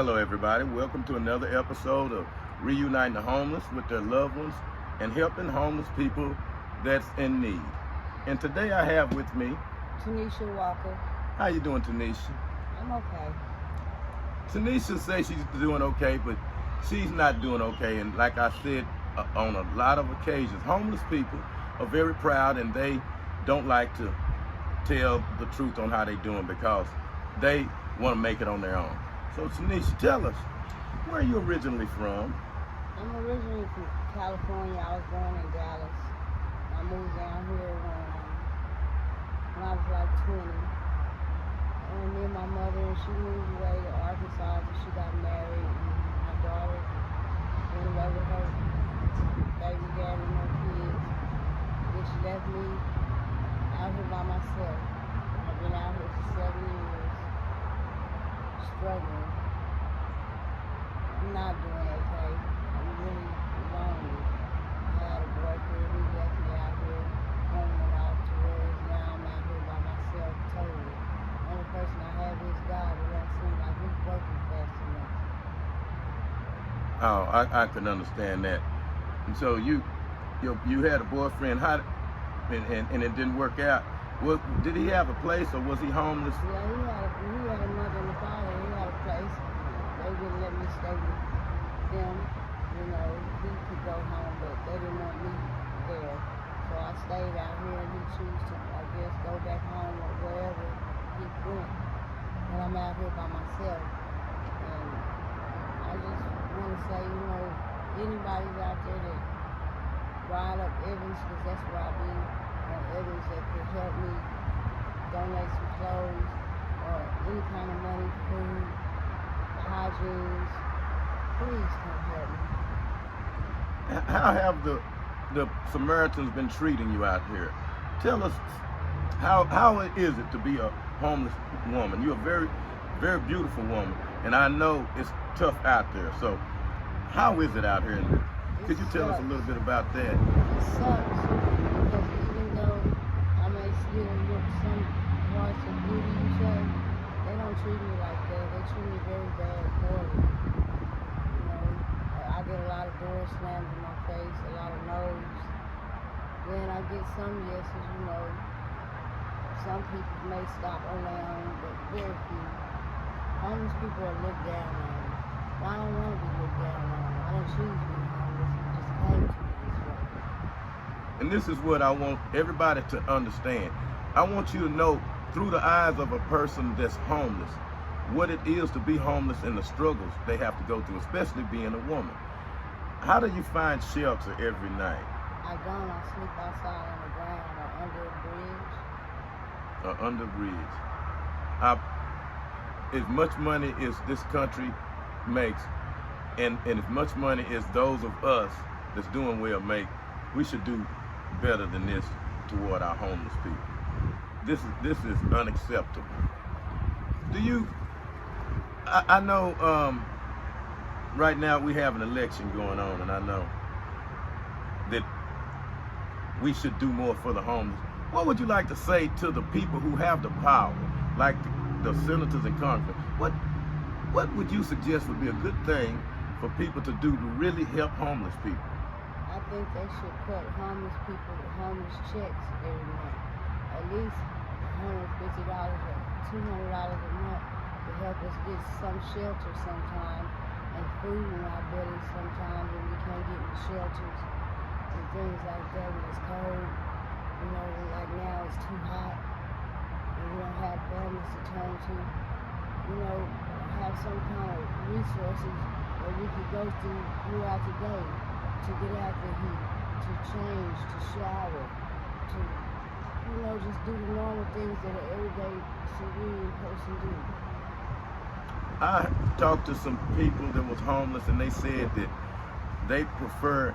Hello, everybody. Welcome to another episode of Reuniting the Homeless with their loved ones and helping homeless people that's in need. And today I have with me, Tanisha Walker. how you doing, Tanisha? I'm okay. Tanisha says she's doing okay, but she's not doing okay. And like I said on a lot of occasions, homeless people are very proud and they don't like to tell the truth on how they're doing because they want to make it on their own. So Tanisha, tell us, where are you originally from? I'm originally from California. I was born in Dallas. I moved down here when I was like 20. And me and my mother, she moved away to Arkansas after she got married. And my daughter went away with her baby daddy and her kids. Then she left me out here by myself. I've been out here for 7 years, struggling. I'm not doing okay. I'm really lonely. I had a boyfriend who left me out here, roaming off to where now I'm out here by myself totally. Only person I have is God, but that seems like he's working fast enough. Oh, I can understand that. And so you had a boyfriend, and it didn't work out. Did he have a place or was he homeless? Yeah, he had a mother and a father. He had a place. They wouldn't let me stay with them. You know, he could go home, but they didn't want me there. So I stayed out here, and he chose to, I guess, go back home or wherever he went. But I'm out here by myself. And I just want to say, you know, anybody's out there that rile up Evans, because that's where I be on Evans, that could help me donate some clothes or any kind of money, food, hygiene, please come help me. How have the Samaritans been treating you out here? Tell us, how is it to be a homeless woman? You're a very, very beautiful woman, and I know it's tough out there. So how is it out here? Could you tell us a little bit about that? It sucks, because even though I may still look some parts of beauty, you say, they don't treat me like that. They treat me very bad, poorly. You know, I get a lot of doors slammed in my face, a lot of no's. Then I get some yeses, you know. Some people may stop on their own, but very few. Homeless people are looked down on. I don't want to be looked down on. I didn't choose to be homeless. It just came to me this way. And this is what I want everybody to understand. I want you to know through the eyes of a person that's homeless, what it is to be homeless and the struggles they have to go through, especially being a woman. How do you find shelter every night? I don't. I sleep outside on the ground or under a bridge. Under bridge. As much money as this country makes, and as much money as those of us that's doing well make, we should do better than this toward our homeless people. This is unacceptable. Do you? I know right now we have an election going on, and I know that we should do more for the homeless. What would you like to say to the people who have the power, like the senators and congressmen? What would you suggest would be a good thing for people to do to really help homeless people? I think they should cut homeless people homeless checks every month. At least $150 or $200 a month to help us get some shelter sometime and food in our bellies sometimes when we can't get in the shelters and things like that when it's cold. You know, like now it's too hot and we don't have families to turn to. You know, have some kind of resources that we could go throughout the day to get out the heat, to change, to shower, to, you know, just do the normal things that an everyday civilian person do. I talked to some people that was homeless, and they said that they prefer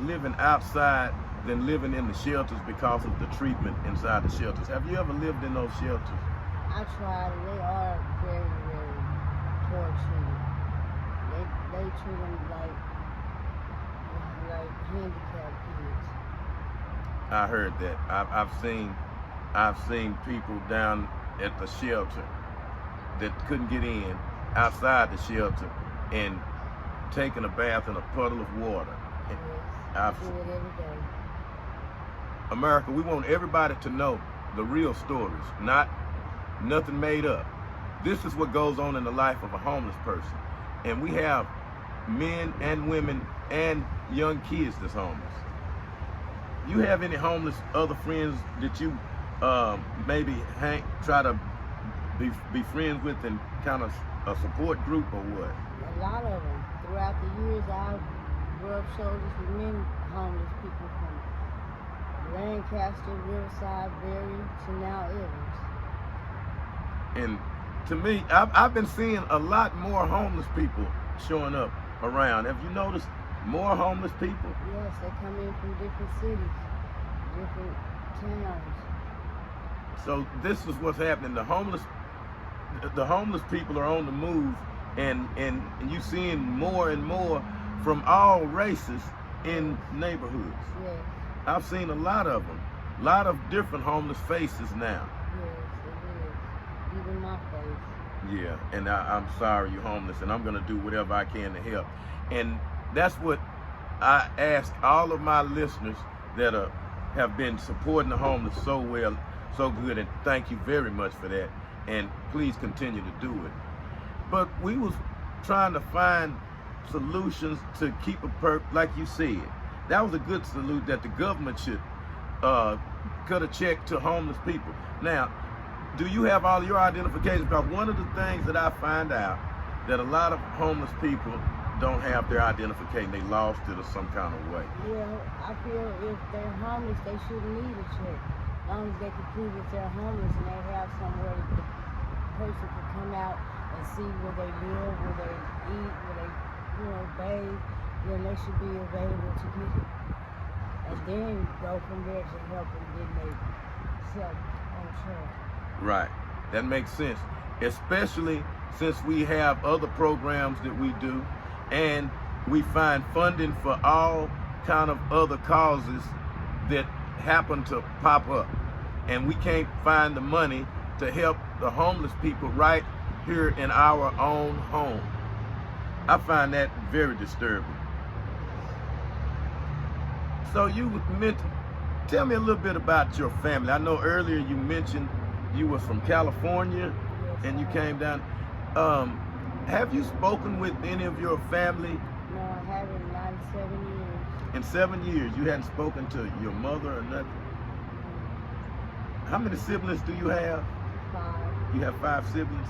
living outside than living in the shelters because of the treatment inside the shelters. Have you ever lived in those shelters? I tried, and they are very, very poor treated. They treat them like handicapped kids. I heard that. I've seen people down at the shelter that couldn't get in outside the shelter and taking a bath in a puddle of water. Yes, I've- I do it every day. America, we want everybody to know the real stories, not nothing made up. This is what goes on in the life of a homeless person. And we have men and women and young kids that's homeless. You have any homeless other friends that you maybe try to be friends with and kind of a support group or what? A lot of them. Throughout the years, I've rubbed shoulders with many homeless people from Lancaster, Riverside, Berry to now Evans. And to me, I've been seeing a lot more homeless people showing up around. Have you noticed more homeless people? Yes, they come in from different cities, different towns. So this is what's happening. The homeless people are on the move, and you seeing more and more from all races in neighborhoods. Yes, I've seen a lot of them, a lot of different homeless faces now. yes, it is. Even my face. Yeah, and I'm sorry you're homeless, and I'm gonna do whatever I can to help. And that's what I ask all of my listeners that have been supporting the homeless so well, so good, and thank you very much for that. And please continue to do it. But we was trying to find solutions to keep like you said. That was a good salute that the government should cut a check to homeless people. Now, do you have all your identifications? Because one of the things that I find out that a lot of homeless people don't have their identification. They lost it or some kind of way. Well, I feel if they're homeless, they shouldn't need a check. As long as they can prove that they're homeless and they have somewhere that the person can come out and see where they live, where they eat, where they, bathe, then they should be available to get it. And then go from there to help them get their self on track. Right. That makes sense. Especially since we have other programs that we do, and we find funding for all kind of other causes that happen to pop up. And we can't find the money to help the homeless people right here in our own home. I find that very disturbing. So tell me a little bit about your family. I know earlier you mentioned you were from California and you came down. Have you spoken with any of your family? No, I haven't, not in 7 years. In 7 years, you hadn't spoken to your mother or nothing? How many siblings do you have? 5. You have 5 siblings?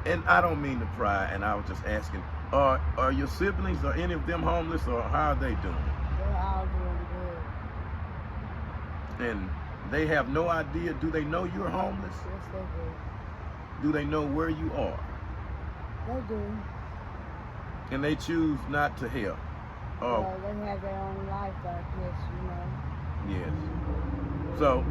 And I don't mean to pry, and I was just asking, are your siblings, are any of them homeless, or how are they doing? They're all doing good. And they have no idea, do they know you're homeless? Yes, they do. Do they know where you are? They do. And they choose not to help? Oh, Well, they have their own life, I guess, yes. So,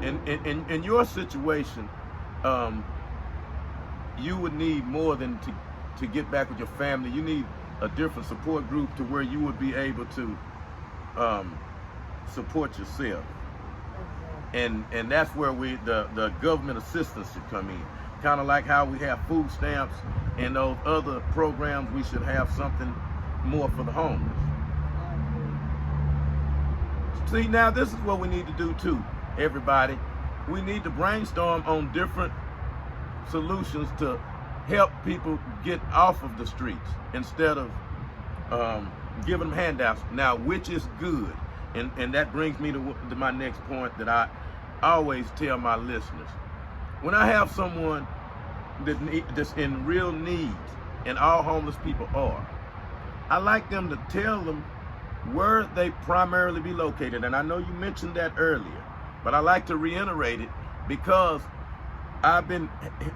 in your situation, you would need more than to get back with your family. You need a different support group to where you would be able to support yourself. Exactly. And that's where the government assistance should come in. Kind of like how we have food stamps and those other programs, we should have something more for the homeless. See, now this is what we need to do too, everybody. We need to brainstorm on different solutions to help people get off of the streets instead of giving them handouts. Now, which is good, and that brings me to my next point that I always tell my listeners. When I have someone that's in real need, and all homeless people are, I like them to tell them where they primarily be located. And I know you mentioned that earlier, but I like to reiterate it because I've been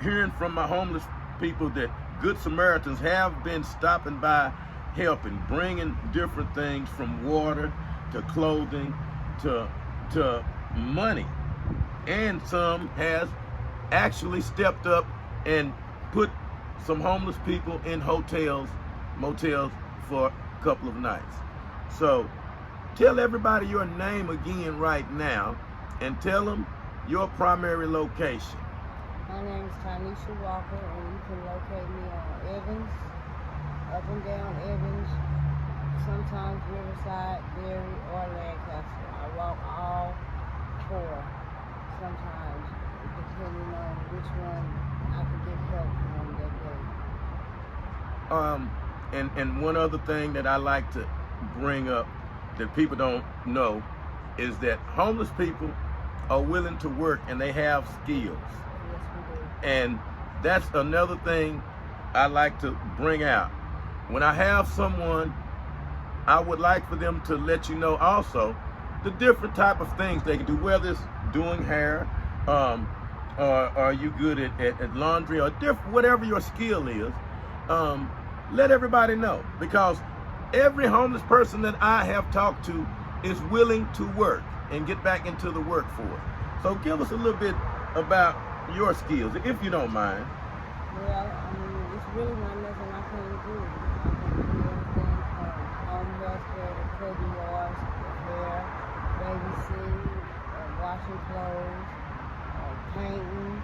hearing from my homeless people that Good Samaritans have been stopping by, helping, bringing different things from water to clothing to money. And some has actually stepped up and put some homeless people in hotels, motels for a couple of nights. So tell everybody your name again right now and tell them your primary location. My name is Tanisha Walker, and you can locate me on Evans, up and down Evans, sometimes Riverside, Berry, or Lancaster. I walk all four sometimes, depending on which one I can get help from that day. And one other thing that I like to bring up that people don't know is that homeless people are willing to work and they have skills. Yes, we do. And that's another thing I like to bring out. When I have someone, I would like for them to let you know also the different type of things they can do, whether it's doing hair, or are you good at laundry, or whatever your skill is. Let everybody know, because every homeless person that I have talked to is willing to work and get back into the workforce. So give us a little bit about your skills, if you don't mind. Well, I mean, it's really not nothing I can't do. I can do everything from home health care to cutting yards, hair, babysitting, washing clothes, painting.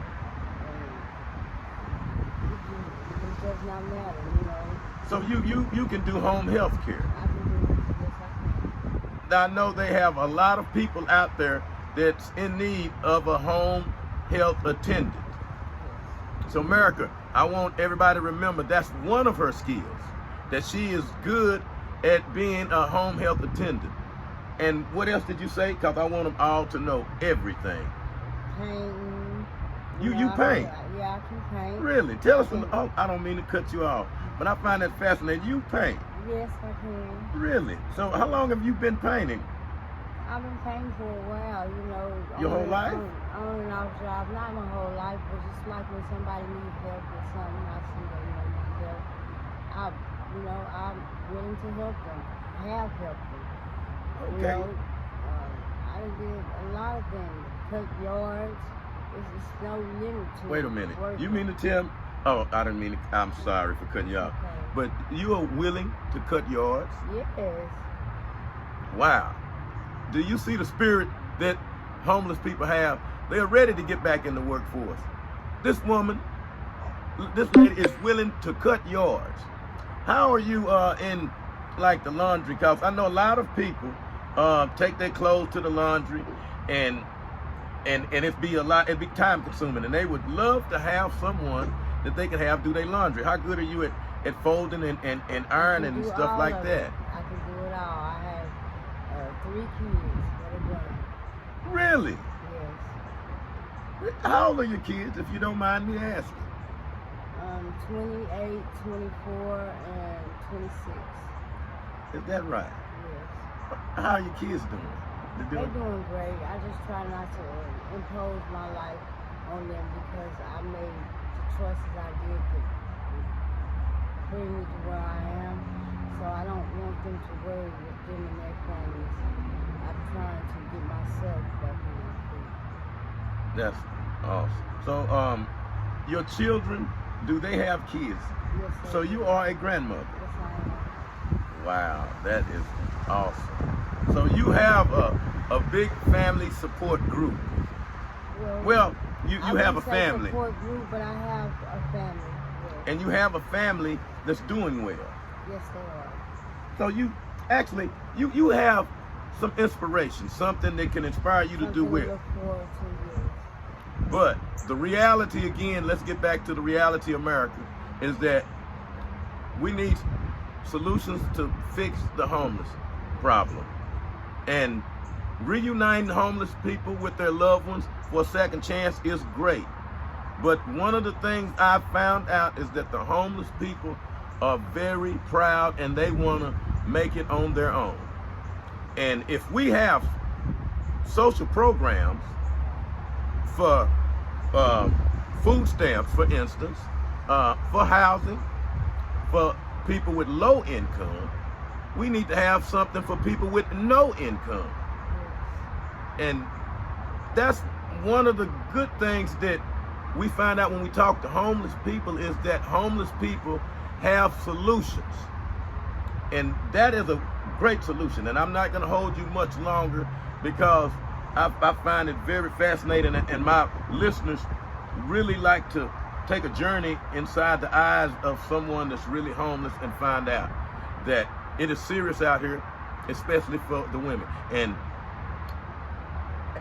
It does not matter, you know. So you can do home health care. I can do it. Yes, I can. Now, I know they have a lot of people out there that's in need of a home health attendant. So, America, I want everybody to remember that's one of her skills, that she is good at being a home health attendant. And what else did you say? Because I want them all to know everything. Painting. You paint? Yeah, I can paint. Really? Tell us. Oh, I don't mean to cut you off, but I find that fascinating. You paint? Yes, I can. Really? So how long have you been painting? I've been painting for a while, you know. Your whole life? On and off job, not my whole life, but just like when somebody needs help with something, I see that, you know, need help. I'm willing to help them. I have helped them. Okay. You know, I did a lot of things. Cut yards. It's no limit to Wait a minute. working. You mean to tell? Oh, I didn't mean to. I'm sorry for cutting you off. Okay. But you are willing to cut yards? Yes. Wow. Do you see the spirit that homeless people have? They are ready to get back in the workforce. This lady is willing to cut yards. How are you in like the laundry? Because I know a lot of people take their clothes to the laundry and it'd be time consuming, and they would love to have someone that they can have do their laundry. How good are you at folding and ironing and stuff like that? I can do it all. I have 3 kids that are grown. Really? Yes. How old are your kids, if you don't mind me asking? 28, 24, and 26. Is that right? Yes. How are your kids doing? They're doing great. I just try not to impose my life on them because I made the choices I did to bring me to where I am. So I don't want them to worry with them and their families. I'm trying to get myself back on my feet. That's awesome. So, your children, do they have kids? Yes, sir. So you are a grandmother. Yes, I am. Wow, that is awesome. So you have a big family support group. Well, you have a family. Support group, but I have a family. Yes. And you have a family that's doing well. Yes, they are. So you actually, you have some inspiration, something that can inspire you to do Something well. look forward to, yes. But the reality, again, let's get back to the reality of America, is that we need solutions to fix the homeless problem. And reuniting homeless people with their loved ones for a second chance is great. But one of the things I found out is that the homeless people are very proud and they want to make it on their own. And if we have social programs for food stamps, for instance, for housing, for people with low income, we need to have something for people with no income. And that's one of the good things that we find out when we talk to homeless people, is that homeless people have solutions. And that is a great solution. And I'm not going to hold you much longer because I find it very fascinating, and my listeners really like to take a journey inside the eyes of someone that's really homeless and find out that it is serious out here, especially for the women. And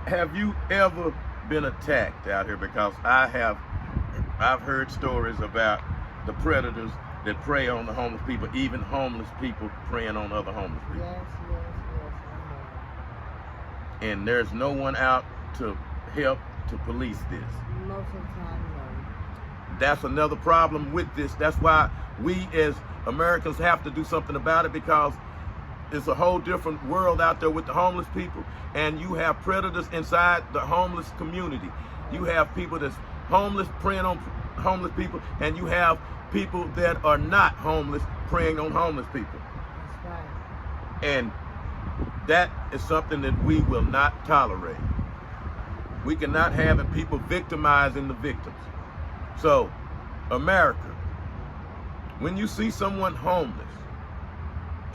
have you ever been attacked out here? Because I've heard stories about the predators that prey on the homeless people, even homeless people preying on other homeless people. Yes, I know. And there's no one out to help to police this. Most of the time, no. That's another problem with this. That's why we as Americans have to do something about it, because it's a whole different world out there with the homeless people, and you have predators inside the homeless community. You have people that's homeless preying on homeless people, and you have people that are not homeless preying on homeless people. That's right. And that is something that we will not tolerate. We cannot have people victimizing the victims. So, America, when you see someone homeless,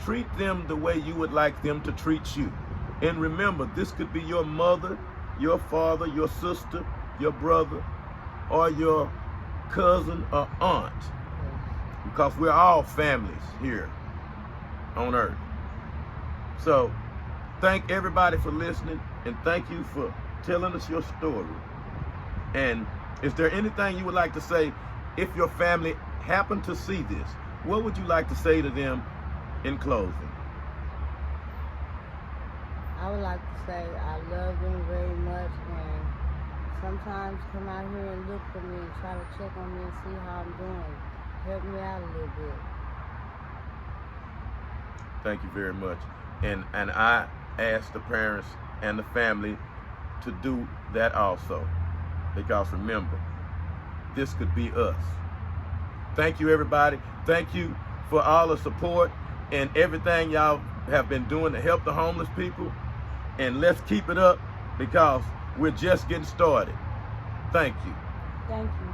treat them the way you would like them to treat you. And remember, this could be your mother, your father, your sister, your brother, or your cousin or aunt. Because we're all families here on earth. So, thank everybody for listening, and thank you for telling us your story. And is there anything you would like to say if your family happened to see this? What would you like to say to them in closing? I would like to say I love them very much, and sometimes come out here and look for me and try to check on me and see how I'm doing. Help me out a little bit. Thank you very much. And I ask the parents and the family to do that also. Because remember, this could be us. Thank you, everybody. Thank you for all the support and everything y'all have been doing to help the homeless people. And let's keep it up, because we're just getting started. Thank you. Thank you.